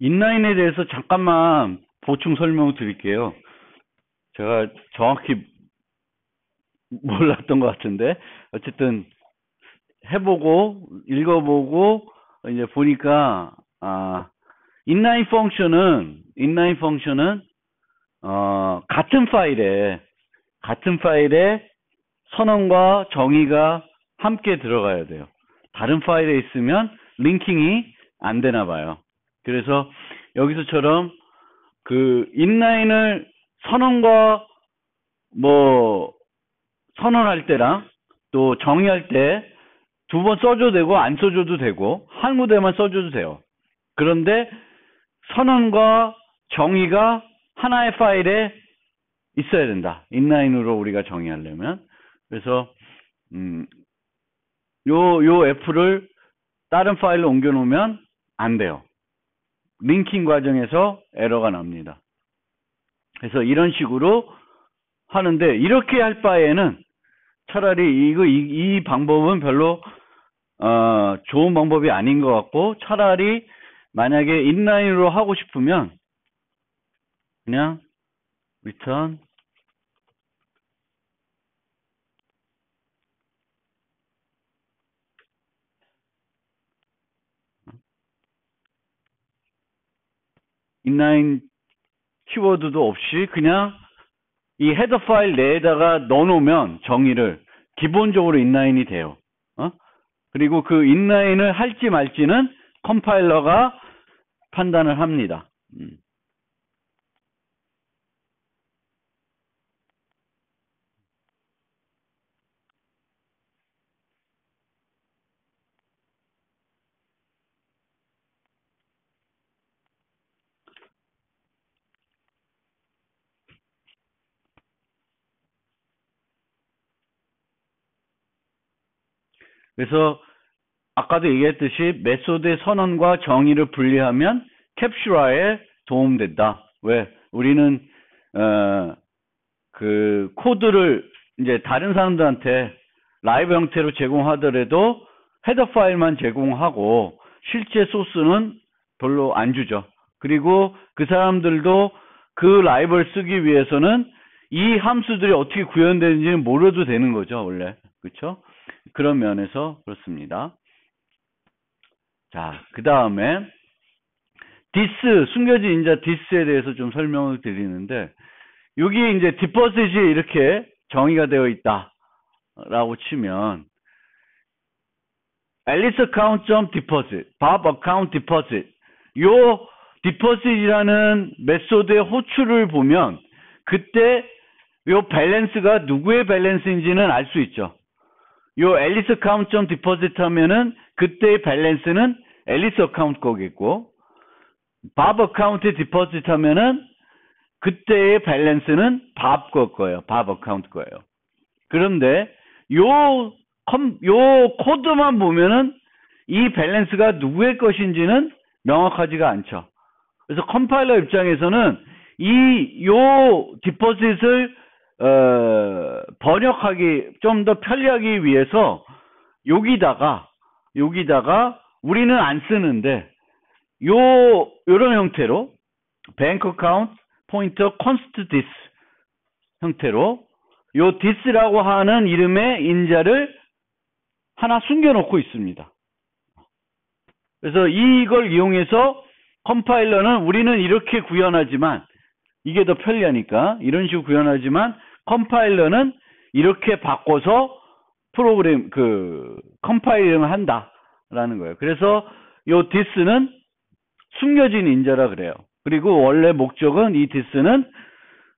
인라인에 대해서 잠깐만 보충 설명을 드릴게요. 제가 정확히 몰랐던 것 같은데, 어쨌든 해보고 읽어보고 이제 보니까 인라인 펑션은 같은 파일에 선언과 정의가 함께 들어가야 돼요. 다른 파일에 있으면 링킹이 안 되나 봐요. 그래서 여기서처럼 그 인라인을 선언과 선언할 때랑 또 정의할 때 두 번 써줘도 되고 안 써줘도 되고 한 구대만 써줘도 돼요. 그런데 선언과 정의가 하나의 파일에 있어야 된다. 인라인으로 우리가 정의하려면. 그래서 요 F를 다른 파일로 옮겨 놓으면 안 돼요. 링킹 과정에서 에러가 납니다. 그래서 이런 식으로 하는데, 이렇게 할 바에는 차라리 이 방법은 별로 좋은 방법이 아닌 것 같고, 차라리 만약에 인라인으로 하고 싶으면 그냥 return 인라인 키워드도 없이 그냥 이 헤더 파일 내에다가 넣어놓으면 정의를 기본적으로 인라인이 돼요. 그리고 그 인라인을 할지 말지는 컴파일러가 판단을 합니다. 그래서 아까도 얘기했듯이 메소드의 선언과 정의를 분리하면 캡슐화에 도움된다. 왜? 우리는 그 코드를 이제 다른 사람들한테 라이브 형태로 제공하더라도 헤더 파일만 제공하고 실제 소스는 별로 안 주죠. 그리고 그 사람들도 그 라이브를 쓰기 위해서는 이 함수들이 어떻게 구현되는지는 모르도 되는 거죠, 원래. 그렇죠? 그런 면에서 그렇습니다. 자, 그 다음에 숨겨진 인자 디스에 대해서 좀 설명을 드리는데, 여기 이제 디포짓이 이렇게 정의가 되어 있다 라고 치면 alice account deposit, bob account deposit, 요 디포짓이라는 메소드의 호출을 보면 그때 요 밸런스가 누구의 밸런스인지는 알 수 있죠. 요 alice account deposit 하면은 그때의 밸런스는 alice account 거겠고, bob account deposit 하면은 그때의 밸런스는 bob 거예요. bob account 거예요. 그런데 요 코드만 보면은 이 밸런스가 누구의 것인지는 명확하지가 않죠. 그래서 컴파일러 입장에서는 요 디포짓을 번역하기 좀 더 편리하기 위해서 여기다가 우리는 안 쓰는데 요런 형태로 bank account pointer const this 형태로 요 this라고 하는 이름의 인자를 하나 숨겨놓고 있습니다. 그래서 이걸 이용해서 컴파일러는 우리는 이렇게 구현하지만, 이게 더 편리하니까 이런 식으로 구현하지만, 컴파일러는 이렇게 바꿔서 프로그램 컴파일링을 한다라는 거예요. 그래서 요 this는 숨겨진 인자라 그래요. 그리고 원래 목적은 이 this는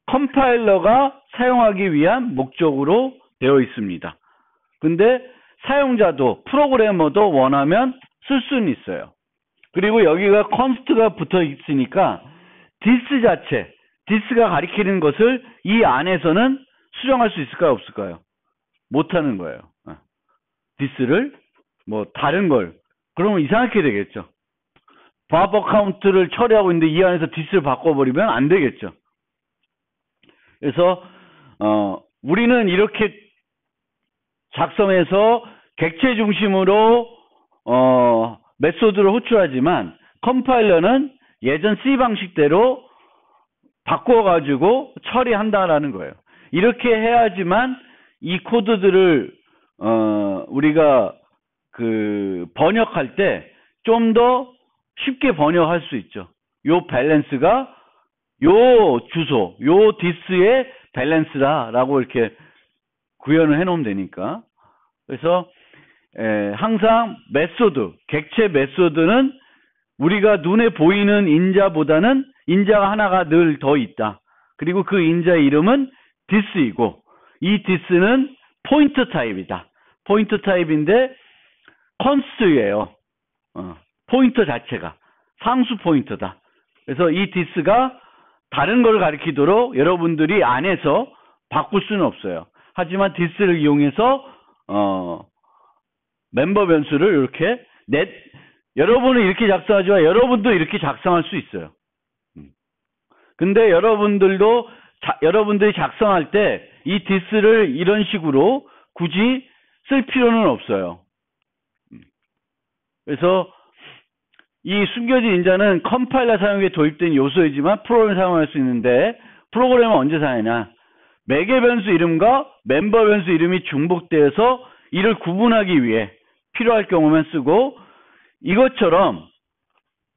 컴파일러가 사용하기 위한 목적으로 되어 있습니다. 근데 사용자도 프로그래머도 원하면 쓸 수는 있어요. 그리고 여기가 const가 붙어 있으니까 this가 가리키는 것을 이 안에서는 수정할 수 있을까요, 없을까요? 못하는 거예요. this를 다른 걸 그러면 이상하게 되겠죠. bob account를 처리하고 있는데 이 안에서 this를 바꿔버리면 안 되겠죠. 그래서 우리는 이렇게 작성해서 객체 중심으로 메소드를 호출하지만 컴파일러는 예전 C 방식대로 바꿔가지고 처리한다라는 거예요. 이렇게 해야지만 이 코드들을 우리가 그 번역할 때 좀 더 쉽게 번역할 수 있죠. 요 밸런스가 요 주소, 요 디스의 밸런스라라고 이렇게 구현을 해놓으면 되니까. 그래서 항상 메소드, 객체 메소드는 우리가 눈에 보이는 인자보다는 인자가 하나가 늘 더 있다. 그리고 그 인자의 이름은 디스이고, 이 디스는 포인터 타입이다. 포인터 타입인데 컨스트예요. 포인터 자체가 상수 포인터다. 그래서 이 디스가 다른 걸 가리키도록 여러분들이 안에서 바꿀 수는 없어요. 하지만 디스를 이용해서 멤버 변수를 이렇게 여러분은 이렇게 작성하지만 여러분도 이렇게 작성할 수 있어요. 근데 여러분들이 작성할 때 이 디스를 이런 식으로 굳이 쓸 필요는 없어요. 그래서 이 숨겨진 인자는 컴파일러 사용에 도입된 요소이지만 프로그램을 사용할 수 있는데, 프로그램은 언제 사용하냐? 매개 변수 이름과 멤버 변수 이름이 중복되어서 이를 구분하기 위해 필요할 경우만 쓰고, 이것처럼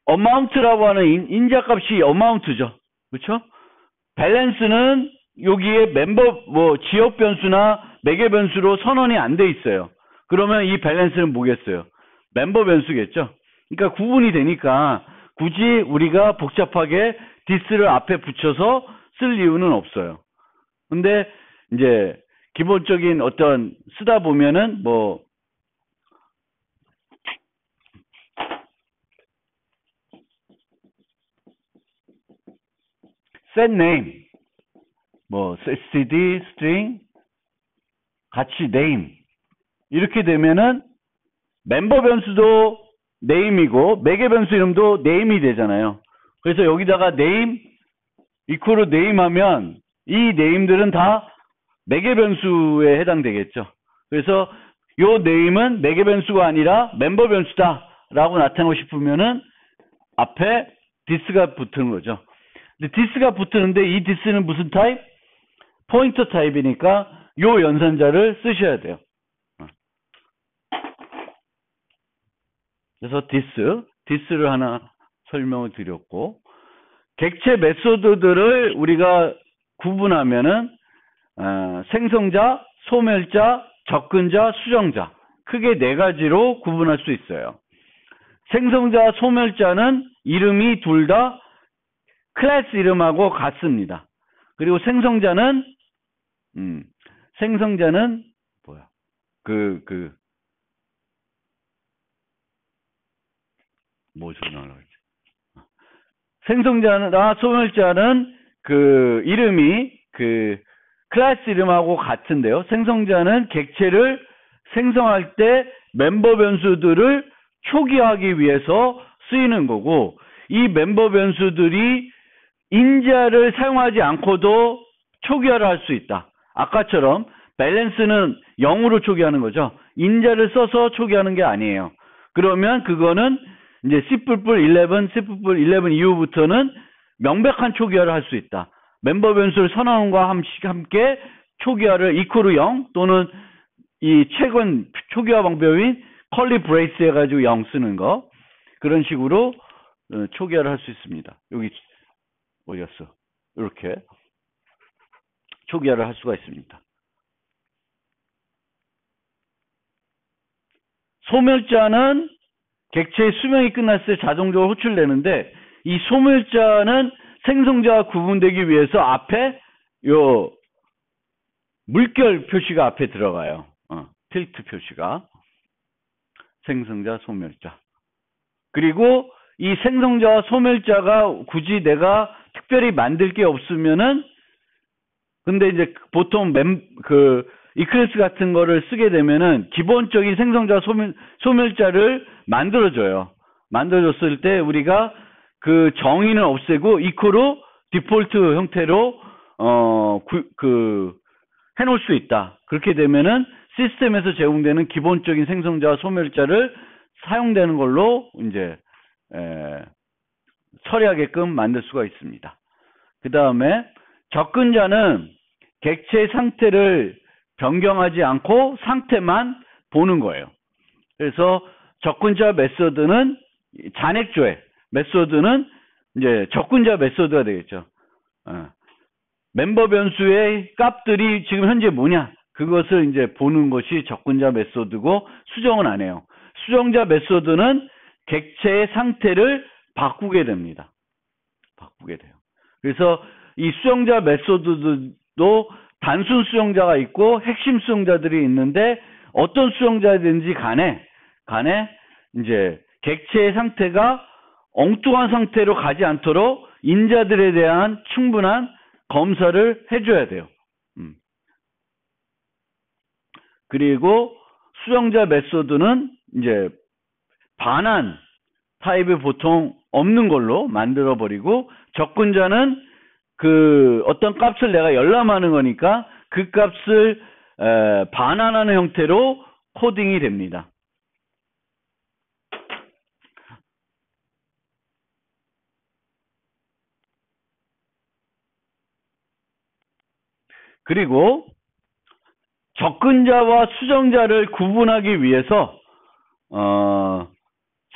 amount라고 하는 인자값이 amount죠. 그렇죠? 밸런스는 여기에 지역 변수나 매개 변수로 선언이 안 돼 있어요. 그러면 이 밸런스는 뭐겠어요? 멤버 변수겠죠. 그러니까 구분이 되니까 굳이 우리가 복잡하게 디스를 앞에 붙여서 쓸 이유는 없어요. 근데 이제 기본적인 어떤 쓰다 보면은 set name, cd, string, 같이 name 이렇게 되면은 멤버 변수도 name이고 매개 변수 이름도 name이 되잖아요. 그래서 여기다가 name equal name 하면 이 name들은 다 매개 변수에 해당되겠죠. 그래서 요 name은 매개 변수가 아니라 멤버 변수다라고 나타내고 싶으면은 앞에 this가 붙는 거죠. 근데 this가 붙는데 이 this는 무슨 타입? 포인터 타입이니까 요 연산자를 쓰셔야 돼요. 그래서 this를 하나 설명을 드렸고, 객체 메소드들을 우리가 구분하면은 생성자, 소멸자, 접근자, 수정자 크게 네 가지로 구분할 수 있어요. 생성자, 소멸자는 이름이 둘 다 클래스 이름하고 같습니다. 그리고 생성자는 생성자나 소멸자는 그 이름이 그 클래스 이름하고 같은데요. 생성자는 객체를 생성할 때 멤버 변수들을 초기화하기 위해서 쓰이는 거고, 이 멤버 변수들이 인자를 사용하지 않고도 초기화를 할 수 있다. 아까처럼 밸런스는 0으로 초기화하는 거죠. 인자를 써서 초기화하는 게 아니에요. 그러면 그거는 이제 C++11 이후부터는 명백한 초기화를 할 수 있다. 멤버 변수를 선언과 함께 초기화를 equal 0 또는 이 최근 초기화 방법인 컬리 브레이스 해가지고 0 쓰는 거, 그런 식으로 초기화를 할 수 있습니다. 여기 어디였어? 이렇게 초기화를 할 수가 있습니다. 소멸자는 객체의 수명이 끝났을 때 자동적으로 호출되는데, 이 소멸자는 생성자와 구분되기 위해서 앞에 요 물결 표시가 앞에 들어가요. 틸트 표시가. 생성자, 소멸자. 그리고 이 생성자와 소멸자가 굳이 내가 특별히 만들 게 없으면은, 근데 이제 보통 이클립스 같은 거를 쓰게 되면은 기본적인 생성자, 소멸자를 만들어줘요. 만들어줬을 때 우리가 그 정의는 없애고 이퀄로 디폴트 형태로 해놓을 수 있다. 그렇게 되면은 시스템에서 제공되는 기본적인 생성자와 소멸자를 사용되는 걸로 이제 처리하게끔 만들 수가 있습니다. 그 다음에 접근자는 객체의 상태를 변경하지 않고 상태만 보는 거예요. 그래서 접근자 메소드는 잔액조회 메소드는 이제 접근자 메소드가 되겠죠. 멤버 변수의 값들이 지금 현재 뭐냐? 그것을 이제 보는 것이 접근자 메소드고 수정은 안 해요. 수정자 메소드는 객체의 상태를 바꾸게 됩니다. 바꾸게 돼요. 그래서 이 수정자 메소드도 단순 수정자가 있고 핵심 수정자들이 있는데 어떤 수정자든지 간에 이제 객체의 상태가 엉뚱한 상태로 가지 않도록 인자들에 대한 충분한 검사를 해줘야 돼요. 그리고 수정자 메소드는 이제 반환 타입이 보통 없는 걸로 만들어 버리고 접근자는 그 어떤 값을 내가 열람하는 거니까 그 값을 반환하는 형태로 코딩이 됩니다. 그리고 접근자와 수정자를 구분하기 위해서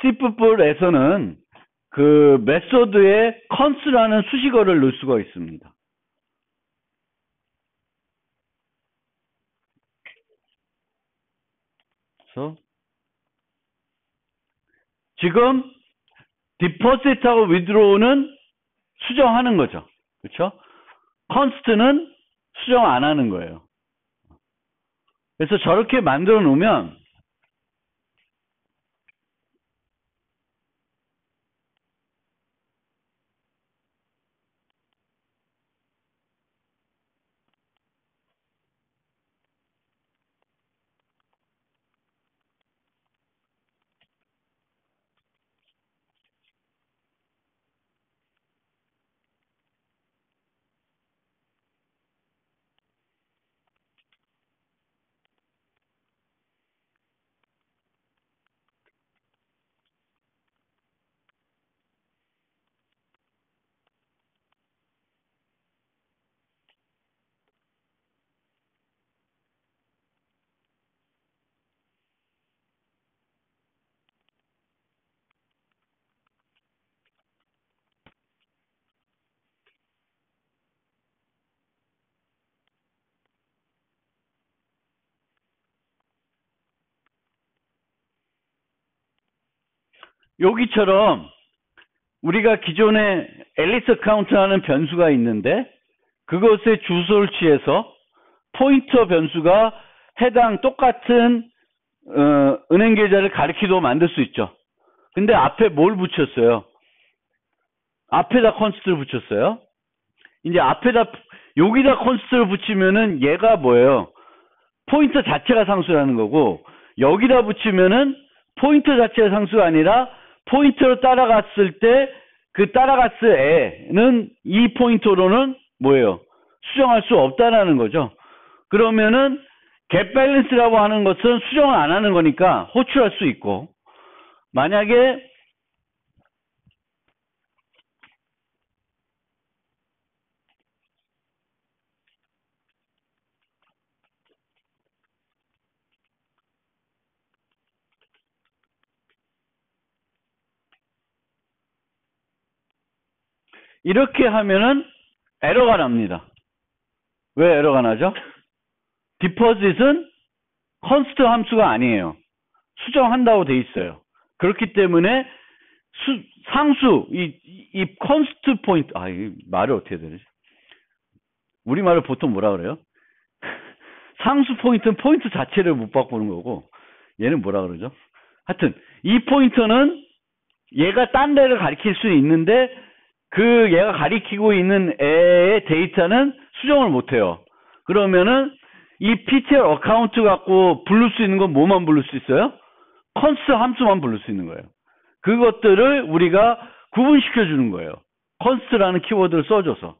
C++에서는 그 메소드에 const라는 수식어를 넣을 수가 있습니다. 그래서 지금 deposit하고 withdraw는 수정하는 거죠. 그렇죠? const는 수정 안 하는 거예요. 그래서 저렇게 만들어 놓으면 여기처럼 우리가 기존에 앨리스 카운트라는 변수가 있는데 그것의 주소를 취해서 포인터 변수가 해당 똑같은 은행 계좌를 가리키도록 만들 수 있죠. 근데 앞에 뭘 붙였어요? 앞에다 const를 붙였어요. 이제 앞에다 여기다 const를 붙이면은 얘가 뭐예요? 포인터 자체가 상수라는 거고 여기다 붙이면은 포인터 자체가 상수가 아니라 포인터로 따라갔을 때 그 따라갔을 애는 이 포인터로는 뭐예요? 수정할 수 없다라는 거죠. 그러면은 get balance라고 하는 것은 수정을 안 하는 거니까 호출할 수 있고 만약에 이렇게 하면은 에러가 납니다. 왜 에러가 나죠? 디포짓은 컨스트 함수가 아니에요. 수정한다고 돼 있어요. 그렇기 때문에 상수 이 컨스트 포인트 이 말을 어떻게 해야 되지? 우리말을 보통 뭐라 그래요? 상수 포인트는 포인트 자체를 못 바꾸는 거고 얘는 뭐라 그러죠? 하여튼 이 포인터는 얘가 딴 데를 가리킬 수 있는데 그 얘가 가리키고 있는 애의 데이터는 수정을 못해요. 그러면은 이 PTR 어카운트 갖고 부를 수 있는 건 뭐만 부를 수 있어요? 컨스트 함수만 부를 수 있는 거예요. 그것들을 우리가 구분시켜 주는 거예요. 컨스트라는 키워드를 써줘서.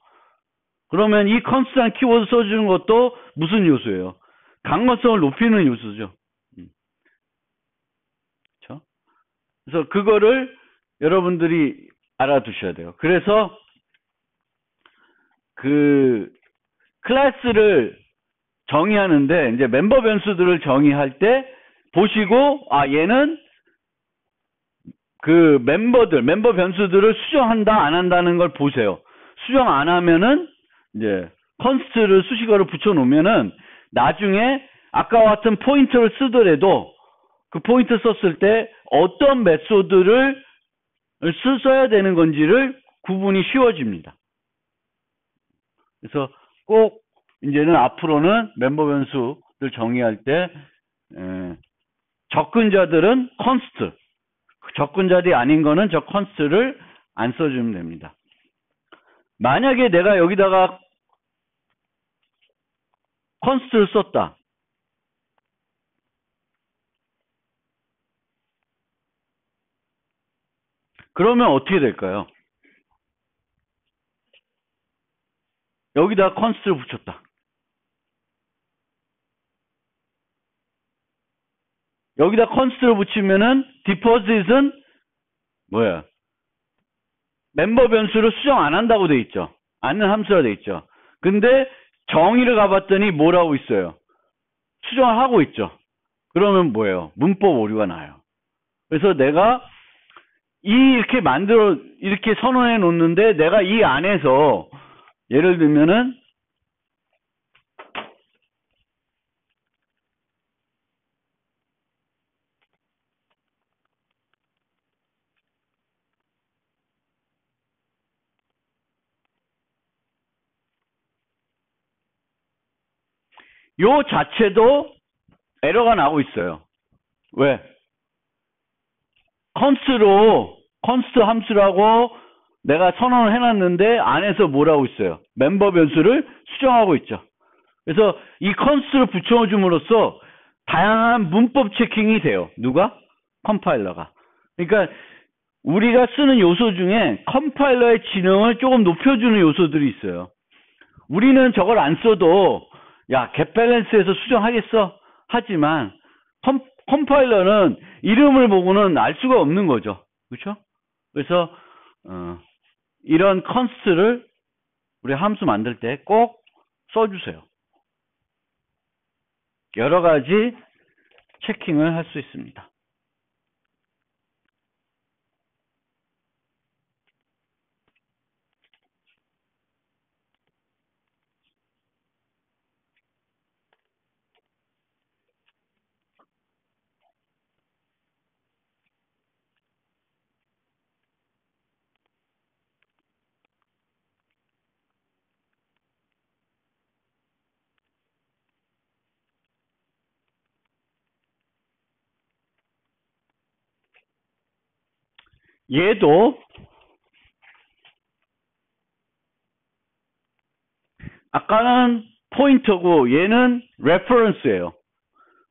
그러면 이 컨스트라는 키워드 써주는 것도 무슨 요소예요? 강건성을 높이는 요소죠. 그렇죠? 그래서 그거를 여러분들이 알아두셔야 돼요. 그래서 그 클래스를 정의하는데 이제 멤버 변수들을 정의할 때 보시고 얘는 그 멤버 변수들을 수정한다 안 한다는 걸 보세요. 수정 안 하면은 이제 컨스트를 수식어를 붙여 놓으면은 나중에 아까와 같은 포인터를 쓰더라도 그 포인트 썼을 때 어떤 메소드를 써야 되는 건지를 구분이 쉬워집니다. 그래서 꼭 이제는 앞으로는 멤버 변수들 정의할 때 접근자들은 컨스트, 접근자들이 아닌 거는 저 컨스트를 안 써주면 됩니다. 만약에 내가 여기다가 컨스트를 썼다. 그러면 어떻게 될까요? 여기다 컨스트를 붙였다. 여기다 컨스트를 붙이면은 디포짓은 뭐야? 멤버 변수를 수정 안 한다고 돼 있죠. 않는 함수라 돼 있죠. 근데 정의를 가봤더니 뭐라고 있어요? 수정을 하고 있죠. 그러면 뭐예요? 문법 오류가 나요. 그래서 내가 이렇게 이렇게 선언해 놓는데 내가 이 안에서 예를 들면은 요 자체도 에러가 나고 있어요. 왜? 컨스트 함수라고 내가 선언을 해놨는데 안에서 뭐라고 있어요? 멤버 변수를 수정하고 있죠. 그래서 이 컨스트를 붙여줌으로써 다양한 문법 체킹이 돼요. 누가? 컴파일러가. 그러니까 우리가 쓰는 요소 중에 컴파일러의 지능을 조금 높여주는 요소들이 있어요. 우리는 저걸 안 써도 겟 밸런스에서 수정하겠어 하지만 컴파일러는 이름을 보고는 알 수가 없는 거죠. 그렇죠? 그래서 이런 컨스트를 우리 함수 만들 때 꼭 써주세요. 여러 가지 체킹을 할 수 있습니다. 얘도 아까는 포인터고 얘는 레퍼런스예요.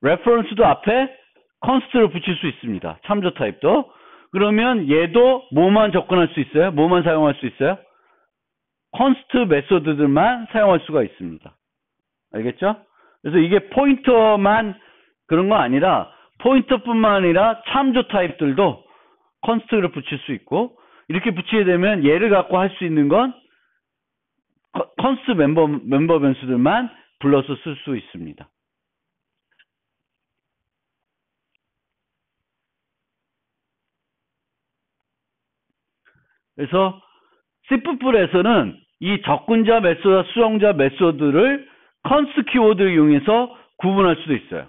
레퍼런스도 앞에 컨스트를 붙일 수 있습니다. 참조 타입도. 그러면 얘도 뭐만 접근할 수 있어요? 뭐만 사용할 수 있어요? 컨스트 메소드들만 사용할 수가 있습니다. 알겠죠? 그래서 이게 포인터만 그런 거 아니라 포인터뿐만 아니라 참조 타입들도 컨스트를 붙일 수 있고 이렇게 붙이게 되면 얘를 갖고 할 수 있는 건 컨스트 멤버 변수들만 불러서 쓸 수 있습니다. 그래서 C++에서는 이 접근자 메소드, 수정자 메소드를 컨스트 키워드를 이용해서 구분할 수도 있어요.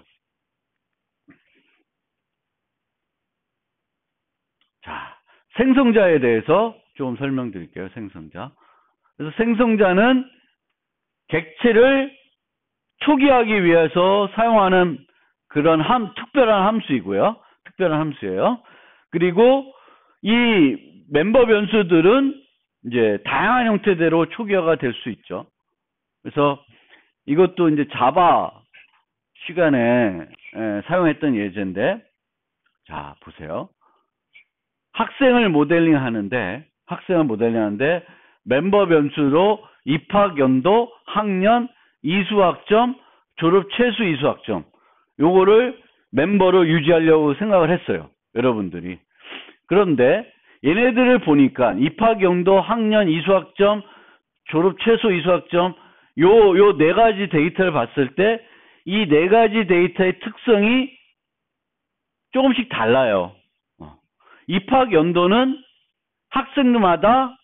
자, 생성자에 대해서 좀 설명드릴게요. 생성자. 그래서 생성자는 객체를 초기화하기 위해서 사용하는 그런 특별한 함수이고요. 특별한 함수예요. 그리고 이 멤버 변수들은 이제 다양한 형태대로 초기화가 될 수 있죠. 그래서 이것도 이제 자바 시간에 사용했던 예제인데, 자, 보세요. 학생을 모델링 하는데 멤버 변수로 입학 연도, 학년, 이수학점, 졸업 최소 이수학점 요거를 멤버로 유지하려고 생각을 했어요. 여러분들이. 그런데 얘네들을 보니까 입학 연도, 학년, 이수학점, 졸업 최소 이수학점 요 네 가지 데이터를 봤을 때 이 네 가지 데이터의 특성이 조금씩 달라요. 입학 연도는 학생들마다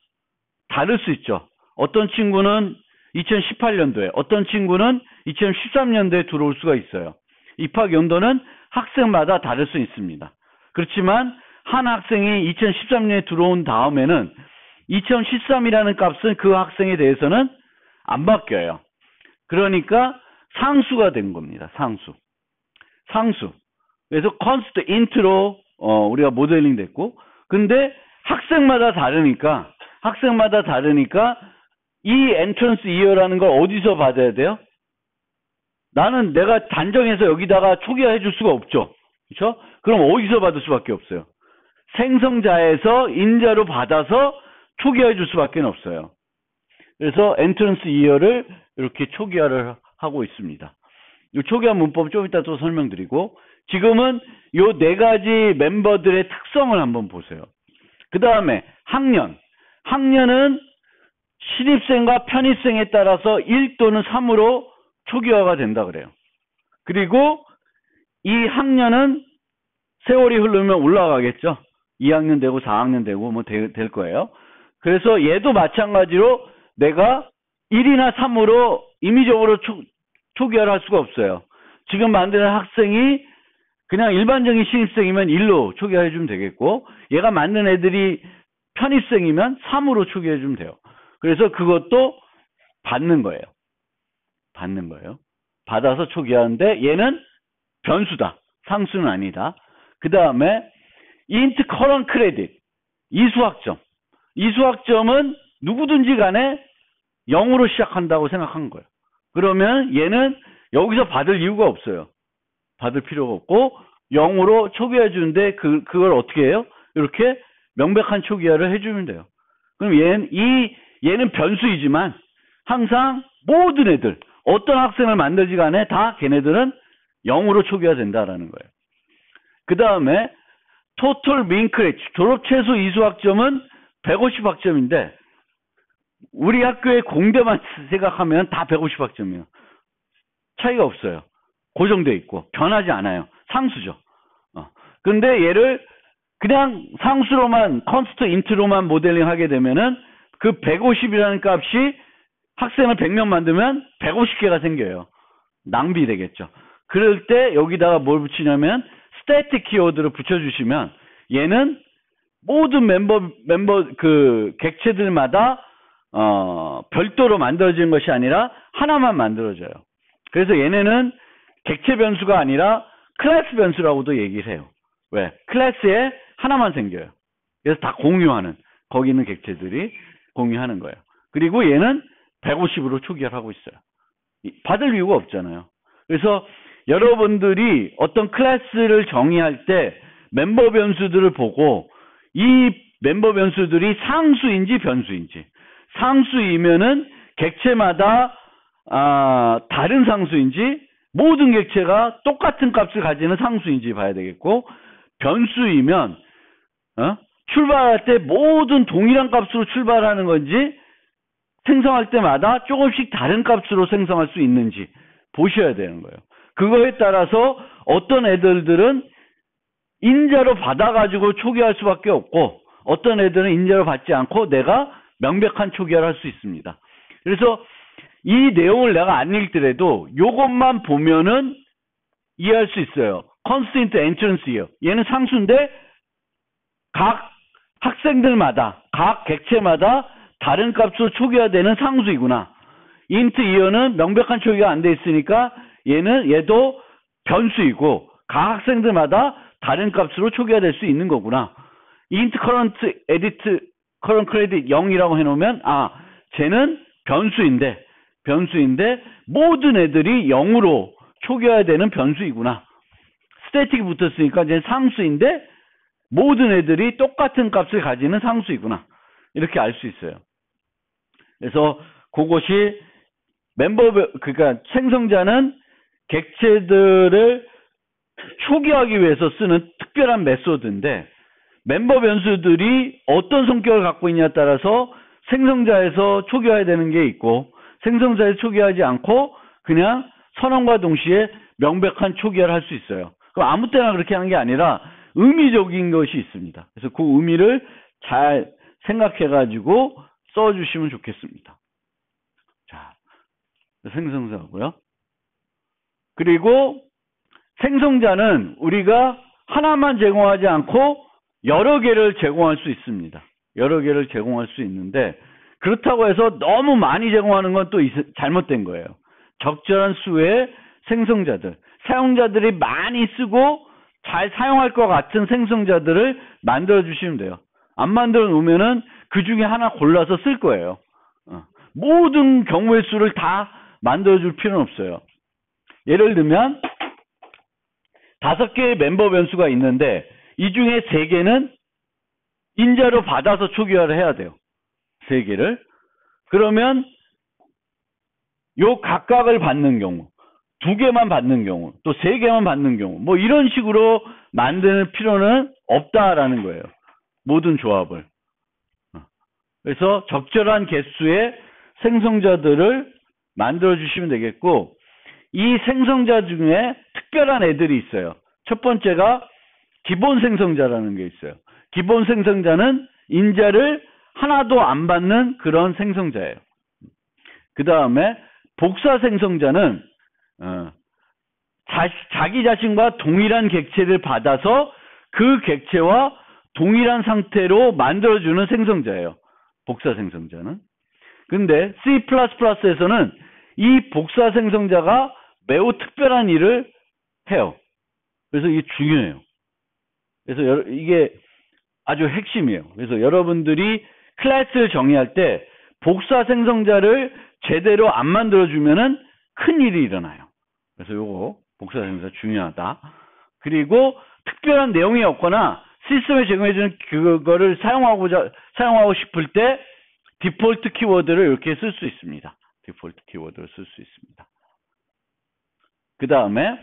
다를 수 있죠. 어떤 친구는 2018년도에, 어떤 친구는 2013년도에 들어올 수가 있어요. 입학 연도는 학생마다 다를 수 있습니다. 그렇지만 한 학생이 2013년에 들어온 다음에는 2013이라는 값은 그 학생에 대해서는 안 바뀌어요. 그러니까 상수가 된 겁니다. 상수. 그래서 const int로 우리가 모델링 됐고, 근데 학생마다 다르니까 이 entrance year라는 걸 어디서 받아야 돼요? 나는 내가 단정해서 여기다가 초기화해 줄 수가 없죠. 그렇죠? 그럼 어디서 받을 수밖에 없어요? 생성자에서 인자로 받아서 초기화해 줄 수밖에 없어요. 그래서 entrance year를 이렇게 초기화를 하고 있습니다. 이 초기화 문법 좀 이따 또 설명드리고, 지금은 요 네 가지 멤버들의 특성을 한번 보세요. 그 다음에 학년은 신입생과 편입생에 따라서 1 또는 3으로 초기화가 된다 그래요. 그리고 이 학년은 세월이 흐르면 올라가겠죠. 2학년 되고 4학년 되고 뭐 될 거예요. 그래서 얘도 마찬가지로 내가 1이나 3으로 임의적으로 초기화를 할 수가 없어요. 지금 만드는 학생이 그냥 일반적인 신입생이면 1로 초기화해 주면 되겠고, 얘가 만든 애들이 편입생이면 3으로 초기화해 주면 돼요. 그래서 그것도 받는 거예요. 받아서 초기화하는데 얘는 변수다. 상수는 아니다. 그 다음에 int current credit, 이수학점은 누구든지 간에 0으로 시작한다고 생각한 거예요. 그러면 얘는 여기서 받을 이유가 없어요. 받을 필요가 없고 0으로 초기화해 주는데 그걸 어떻게 해요? 이렇게 명백한 초기화를 해주면 돼요. 그럼 얘는 변수이지만 항상 모든 애들, 어떤 학생을 만들지 간에 다 걔네들은 0으로 초기화된다라는 거예요. 그 다음에 total mean credit, 졸업 최소 이수학점은 150학점인데 우리 학교의 공대만 생각하면 다 150학점이에요. 차이가 없어요. 고정되어 있고 변하지 않아요. 상수죠. 근데 얘를 그냥 상수로만 const int로만 모델링 하게 되면은 그 150이라는 값이 학생을 100명 만들면 150개가 생겨요. 낭비되겠죠. 그럴 때 여기다가 뭘 붙이냐면 static 키워드를 붙여주시면 얘는 모든 멤버 그 객체들마다 별도로 만들어지는 것이 아니라 하나만 만들어져요. 그래서 얘네는 객체 변수가 아니라 클래스 변수라고도 얘기를 해요. 왜? 클래스에 하나만 생겨요. 그래서 다 공유하는, 거기 있는 객체들이 공유하는 거예요. 그리고 얘는 150으로 초기화를 하고 있어요. 받을 이유가 없잖아요. 그래서 여러분들이 어떤 클래스를 정의할 때 멤버 변수들을 보고 이 멤버 변수들이 상수인지 변수인지, 상수이면은 객체마다 다른 상수인지 모든 객체가 똑같은 값을 가지는 상수인지 봐야 되겠고, 변수이면 출발할 때 모든 동일한 값으로 출발하는 건지 생성할 때마다 조금씩 다른 값으로 생성할 수 있는지 보셔야 되는 거예요. 그거에 따라서 어떤 애들은 인자로 받아가지고 초기화할 수밖에 없고 어떤 애들은 인자로 받지 않고 내가 명백한 초기화를 할 수 있습니다. 그래서 이 내용을 내가 안 읽더라도 요것만 보면은 이해할 수 있어요. constant entrance year. 얘는 상수인데 각 학생들마다, 각 객체마다 다른 값으로 초기화되는 상수이구나. int year는 명백한 초기화 안 돼 있으니까 얘도 변수이고 각 학생들마다 다른 값으로 초기화될 수 있는 거구나. int current credit 0이라고 해놓으면 쟤는 변수인데 모든 애들이 0으로 초기화되는 변수이구나. 스태틱이 붙었으니까 이제 상수인데 모든 애들이 똑같은 값을 가지는 상수이구나. 이렇게 알 수 있어요. 그래서 그것이 그러니까 생성자는 객체들을 초기화하기 위해서 쓰는 특별한 메소드인데 멤버 변수들이 어떤 성격을 갖고 있냐에 따라서 생성자에서 초기화해야 되는 게 있고 생성자에서 초기화하지 않고 그냥 선언과 동시에 명백한 초기화를 할 수 있어요. 그럼 아무 때나 그렇게 하는 게 아니라 의미적인 것이 있습니다. 그래서 그 의미를 잘 생각해가지고 써주시면 좋겠습니다. 자, 생성자고요. 그리고 생성자는 우리가 하나만 제공하지 않고 여러 개를 제공할 수 있습니다. 여러 개를 제공할 수 있는데 그렇다고 해서 너무 많이 제공하는 건 또 잘못된 거예요. 적절한 수의 생성자들, 사용자들이 많이 쓰고 잘 사용할 것 같은 생성자들을 만들어 주시면 돼요. 안 만들어 놓으면은 그 중에 하나 골라서 쓸 거예요. 모든 경우의 수를 다 만들어 줄 필요는 없어요. 예를 들면 5개의 멤버 변수가 있는데 이 중에 3개는 인자로 받아서 초기화를 해야 돼요. 3개를. 그러면 요 각각을 받는 경우, 2개만 받는 경우, 또 3개만 받는 경우, 뭐 이런 식으로 만드는 필요는 없다라는 거예요. 모든 조합을. 그래서 적절한 개수의 생성자들을 만들어 주시면 되겠고, 이 생성자 중에 특별한 애들이 있어요. 첫 번째가 기본 생성자라는 게 있어요. 기본 생성자는 인자를 하나도 안 받는 그런 생성자예요. 그 다음에 복사 생성자는 자기 자신과 동일한 객체를 받아서 그 객체와 동일한 상태로 만들어주는 생성자예요. 복사 생성자는. 근데 C++에서는 이 복사 생성자가 매우 특별한 일을 해요. 그래서 이게 중요해요. 그래서 이게 아주 핵심이에요. 그래서 여러분들이 클래스를 정의할 때 복사 생성자를 제대로 안 만들어주면은 큰일이 일어나요. 그래서 요거 복사 생성자 중요하다. 그리고 특별한 내용이 없거나 시스템에 제공해주는 그거를 사용하고 싶을 때 디폴트 키워드를 이렇게 쓸 수 있습니다. 디폴트 키워드를 쓸 수 있습니다. 그 다음에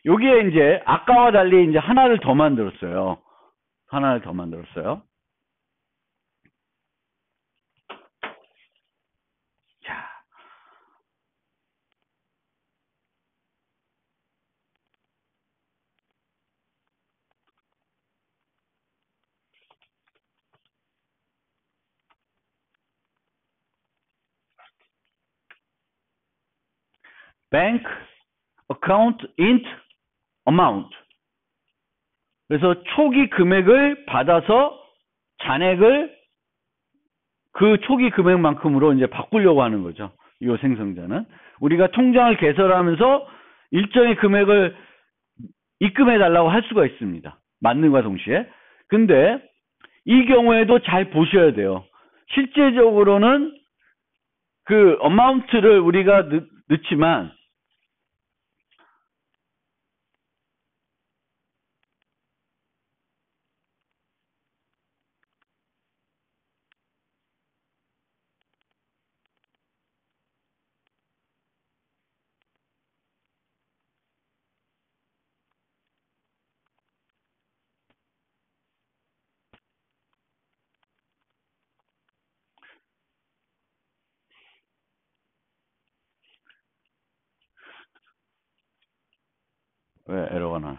여기에 이제 아까와 달리 이제 하나를 더 만들었어요. 하나를 더 만들었어요. 자. bank account int amount. 그래서 초기 금액을 받아서 잔액을 그 초기 금액만큼으로 이제 바꾸려고 하는 거죠. 이 생성자는. 우리가 통장을 개설하면서 일정의 금액을 입금해 달라고 할 수가 있습니다. 맞는과 동시에. 근데 이 경우에도 잘 보셔야 돼요. 실제적으로는 그 어마운트를 우리가 넣지만 왜 에러가 나?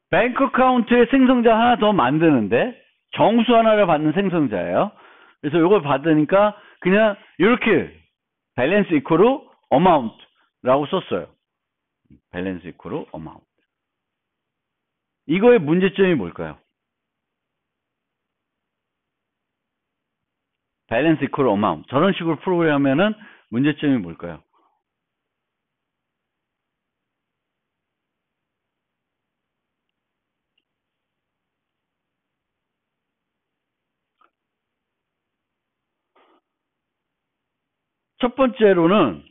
뱅크 어카운트의 생성자 하나 더 만드는데 정수 하나를 받는 생성자예요. 그래서 이걸 받으니까 그냥 이렇게 밸런스 이퀄 어마운트라고 썼어요. 밸런스 이퀄 어마운트. 이거의 문제점이 뭘까요? 밸런스 이퀄 어마운트. 저런 식으로 프로그램하면은 문제점이 뭘까요? 첫 번째로는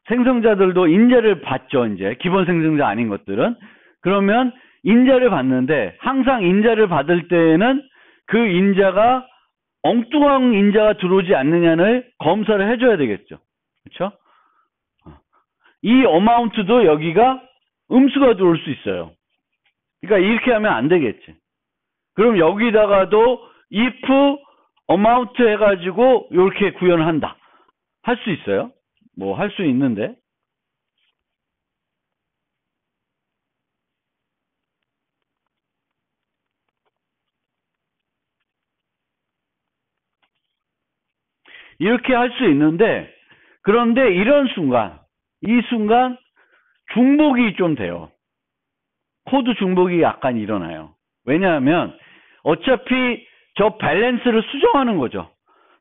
생성자들도 인재를 받죠. 이제 기본 생성자 아닌 것들은. 그러면 인재를 받는데 항상 인재를 받을 때에는 그 인자가 엉뚱한 인자가 들어오지 않느냐를 검사를 해줘야 되겠죠. 그렇죠? 이 어마운트도 여기가 음수가 들어올 수 있어요. 그러니까 이렇게 하면 안 되겠지. 그럼 여기다가도 if amount 해가지고 이렇게 구현을 한다. 할 수 있어요? 뭐 할 수 있는데. 이렇게 할 수 있는데, 그런데 이런 순간, 이 순간 중복이 좀 돼요. 코드 중복이 약간 일어나요. 왜냐하면 어차피 저 밸런스를 수정하는 거죠.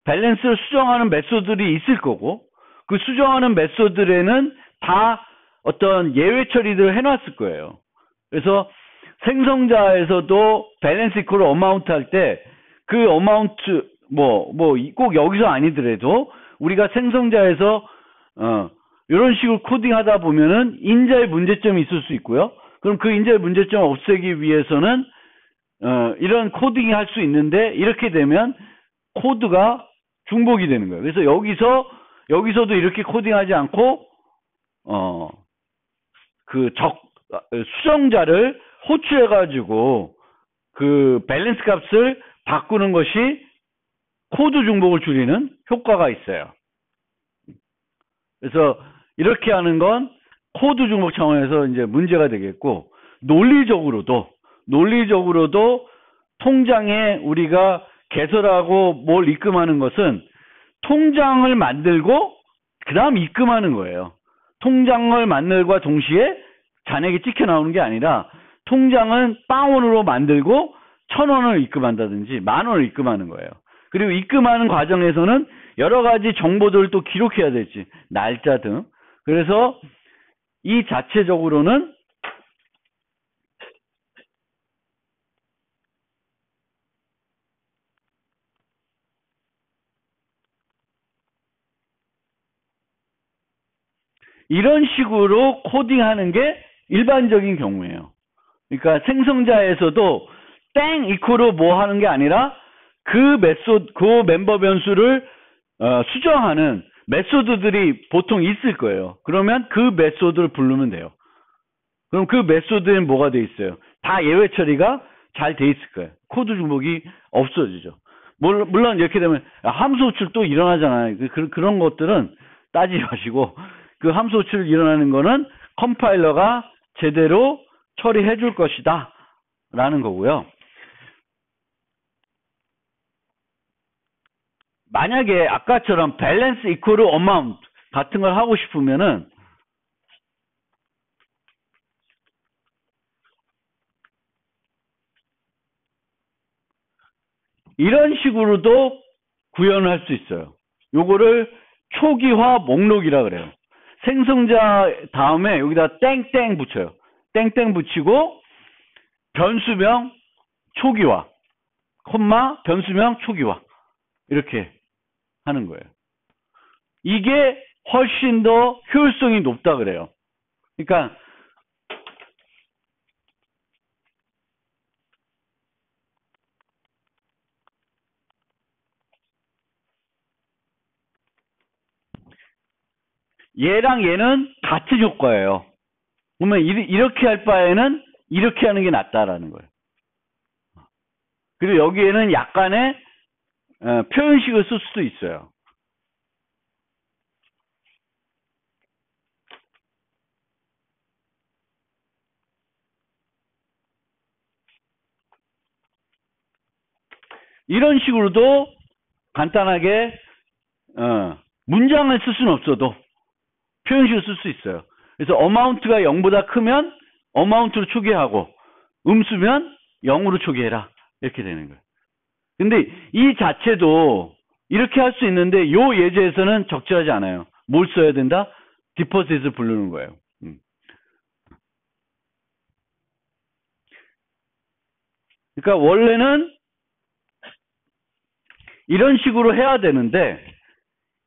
밸런스를 수정하는 메소드들이 있을 거고, 그 수정하는 메소드에는 다 어떤 예외 처리들을 해놨을 거예요. 그래서 생성자에서도 밸런스 이퀄 어마운트 할 때 그 어마운트 꼭 여기서 아니더라도 우리가 생성자에서 이런 식으로 코딩하다 보면은 인자의 문제점이 있을 수 있고요. 그럼 그 인자의 문제점을 없애기 위해서는 이런 코딩이 할 수 있는데, 이렇게 되면 코드가 중복이 되는 거예요. 그래서 여기서도 이렇게 코딩하지 않고 수정자를 호출해 가지고 그 밸런스 값을 바꾸는 것이 코드 중복을 줄이는 효과가 있어요. 그래서 이렇게 하는 건 코드 중복 차원에서 이제 문제가 되겠고, 논리적으로도 통장에 우리가 개설하고 뭘 입금하는 것은 통장을 만들고 그 다음 입금하는 거예요. 통장을 만들과 동시에 잔액이 찍혀 나오는 게 아니라, 통장은 0원으로 만들고 1,000원을 입금한다든지 10,000원을 입금하는 거예요. 그리고 입금하는 과정에서는 여러 가지 정보들을 또 기록해야 될지, 날짜 등. 그래서 이 자체적으로는 이런 식으로 코딩하는 게 일반적인 경우예요. 그러니까 생성자에서도 땡 이코로 뭐 하는 게 아니라 그 멤버 변수를 수정하는 메소드들이 보통 있을 거예요. 그러면 그 메소드를 부르면 돼요. 그럼 그 메소드에는 뭐가 돼 있어요? 다 예외 처리가 잘 돼 있을 거예요. 코드 중복이 없어지죠. 물론 이렇게 되면 함수 호출 또 일어나잖아요. 그런 것들은 따지지 마시고, 그 함수 호출 일어나는 거는 컴파일러가 제대로 처리해 줄 것이다 라는 거고요. 만약에 아까처럼 밸런스 이퀄 어마운트 같은 걸 하고 싶으면은 이런 식으로도 구현을 할 수 있어요. 요거를 초기화 목록이라 그래요. 생성자 다음에 여기다 땡땡 붙여요. 땡땡 붙이고 변수명 초기화, 콤마 변수명 초기화, 이렇게 하는 거예요. 이게 훨씬 더 효율성이 높다 그래요. 그러니까 얘랑 얘는 같은 효과예요. 그러면 이렇게 할 바에는 이렇게 하는 게 낫다라는 거예요. 그리고 여기에는 약간의 표현식을 쓸 수도 있어요. 이런 식으로도 간단하게 문장을 쓸 수는 없어도 표현식을 쓸 수 있어요. 그래서 어마운트가 0보다 크면 어마운트로 초기화하고, 음수면 0으로 초기해라, 이렇게 되는 거예요. 근데 이 자체도 이렇게 할 수 있는데 이 예제에서는 적절하지 않아요. 뭘 써야 된다? 디포짓을 부르는 거예요. 그러니까 원래는 이런 식으로 해야 되는데,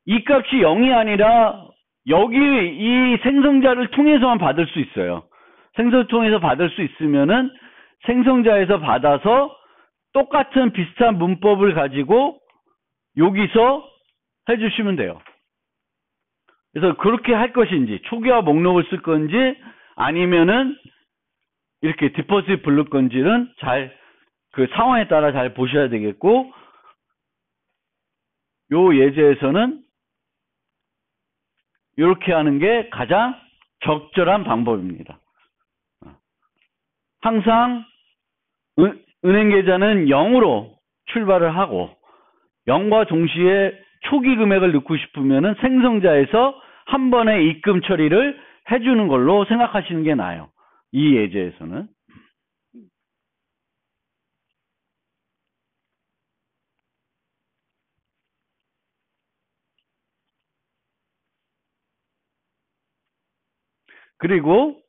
이 값이 0이 아니라 여기 이 생성자를 통해서만 받을 수 있어요. 생성을 통해서 받을 수 있으면은 생성자에서 받아서 똑같은 비슷한 문법을 가지고 여기서 해주시면 돼요. 그래서 그렇게 할 것인지, 초기화 목록을 쓸 건지, 아니면은 이렇게 디포지트 부를 건지는 그 상황에 따라 잘 보셔야 되겠고, 요 예제에서는 이렇게 하는 게 가장 적절한 방법입니다. 항상 은행 계좌는 0으로 출발을 하고 0과 동시에 초기 금액을 넣고 싶으면 생성자에서 한 번에 입금 처리를 해주는 걸로 생각하시는 게 나아요. 이 예제에서는. 그리고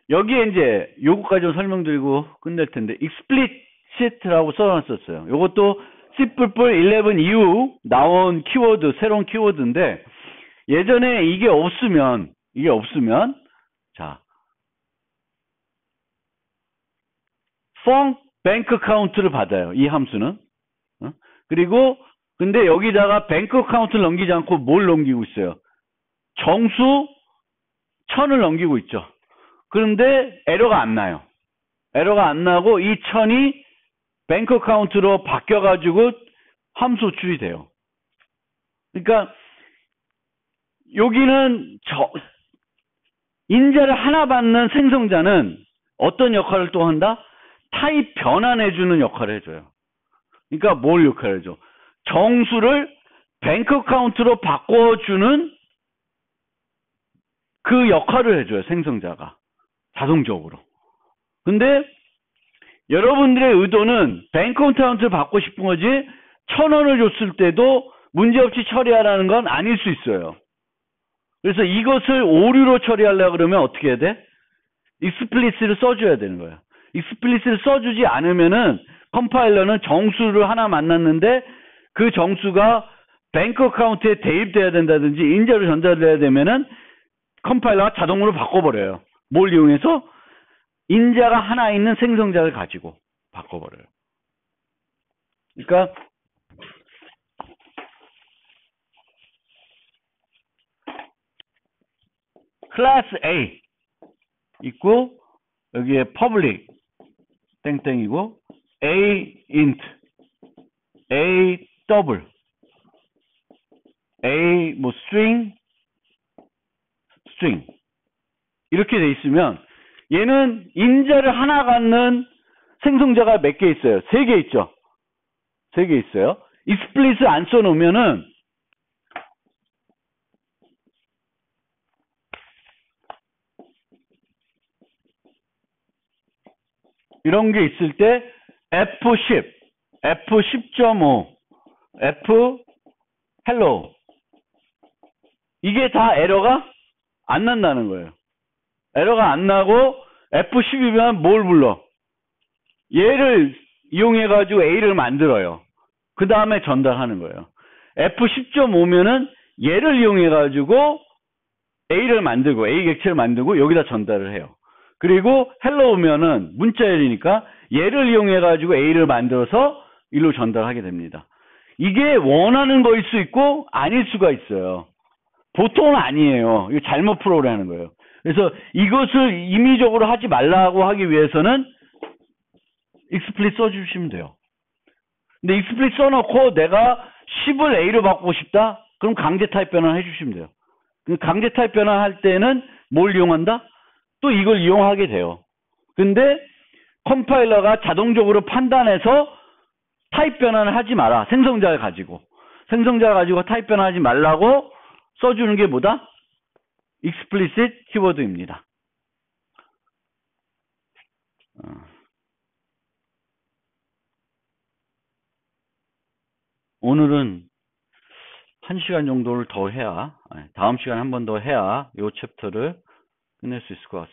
여기에 이제 요거까지 좀 설명드리고 끝낼 텐데 explicit라고 써놨었어요. 요것도 C++ 11 이후 나온 키워드, 새로운 키워드인데 예전에 이게 없으면 자 from bank account를 받아요. 이 함수는. 그리고 근데 여기다가 뱅크 어카운트를 넘기지 않고 뭘 넘기고 있어요? 정수 1000을 넘기고 있죠. 그런데 에러가 안 나요. 에러가 안 나고 이 1000이 뱅크 어카운트로 바뀌어가지고 함수 호출이 돼요. 그러니까 여기는 인자를 하나 받는 생성자는 어떤 역할을 또 한다? 타입 변환해주는 역할을 해줘요. 그러니까 뭘 역할을 해줘? 정수를 뱅크 어카운트로 바꿔주는 그 역할을 해줘요. 생성자가. 자동적으로. 근데 여러분들의 의도는 뱅크 어카운트를 받고 싶은 거지 1000원을 줬을 때도 문제없이 처리하라는 건 아닐 수 있어요. 그래서 이것을 오류로 처리하려고 그러면 어떻게 해야 돼? explicit를 써줘야 되는 거예요. explicit를 써주지 않으면은 컴파일러는 정수를 하나 만났는데 그 정수가 뱅크 어카운트에 대입돼야 된다든지 인자로 전달돼야 되면은 컴파일러가 자동으로 바꿔버려요. 뭘 이용해서? 인자가 하나 있는 생성자를 가지고 바꿔버려요. 그러니까 클래스 A 있고 여기에 public 땡땡이고 A int, A double, A 뭐 string 이렇게 돼 있으면 얘는 인자를 하나 갖는 생성자가 몇 개 있어요? 3개 있죠? 3개 있어요. explicit 안 써놓으면은 이런 게 있을 때 F10, F10.5, F hello 이게 다 에러가 안 난다는 거예요. 에러가 안 나고 F10이면 뭘 불러? 얘를 이용해가지고 A를 만들어요. 그 다음에 전달하는 거예요. F10.5면은 얘를 이용해가지고 A를 만들고 A 객체를 만들고 여기다 전달을 해요. 그리고 hello면은 문자열이니까 얘를 이용해가지고 A를 만들어서 일로 전달하게 됩니다. 이게 원하는 거일 수 있고 아닐 수가 있어요. 보통은 아니에요. 이거 잘못 프로그램하는 거예요. 그래서 이것을 임의적으로 하지 말라고 하기 위해서는 explicit 써주시면 돼요. 근데 explicit 써놓고 내가 10을 A로 바꾸고 싶다? 그럼 강제 타입 변환 해주시면 돼요. 강제 타입 변환할 때는 뭘 이용한다? 또 이걸 이용하게 돼요. 근데 컴파일러가 자동적으로 판단해서 타입 변환을 하지 마라. 생성자를 가지고 타입 변환하지 말라고 써주는 게 뭐다? explicit 키워드입니다. 오늘은 1시간 정도를 더 해야, 다음 시간에 한 번 더 해야 이 챕터를 끝낼 수 있을 것 같습니다.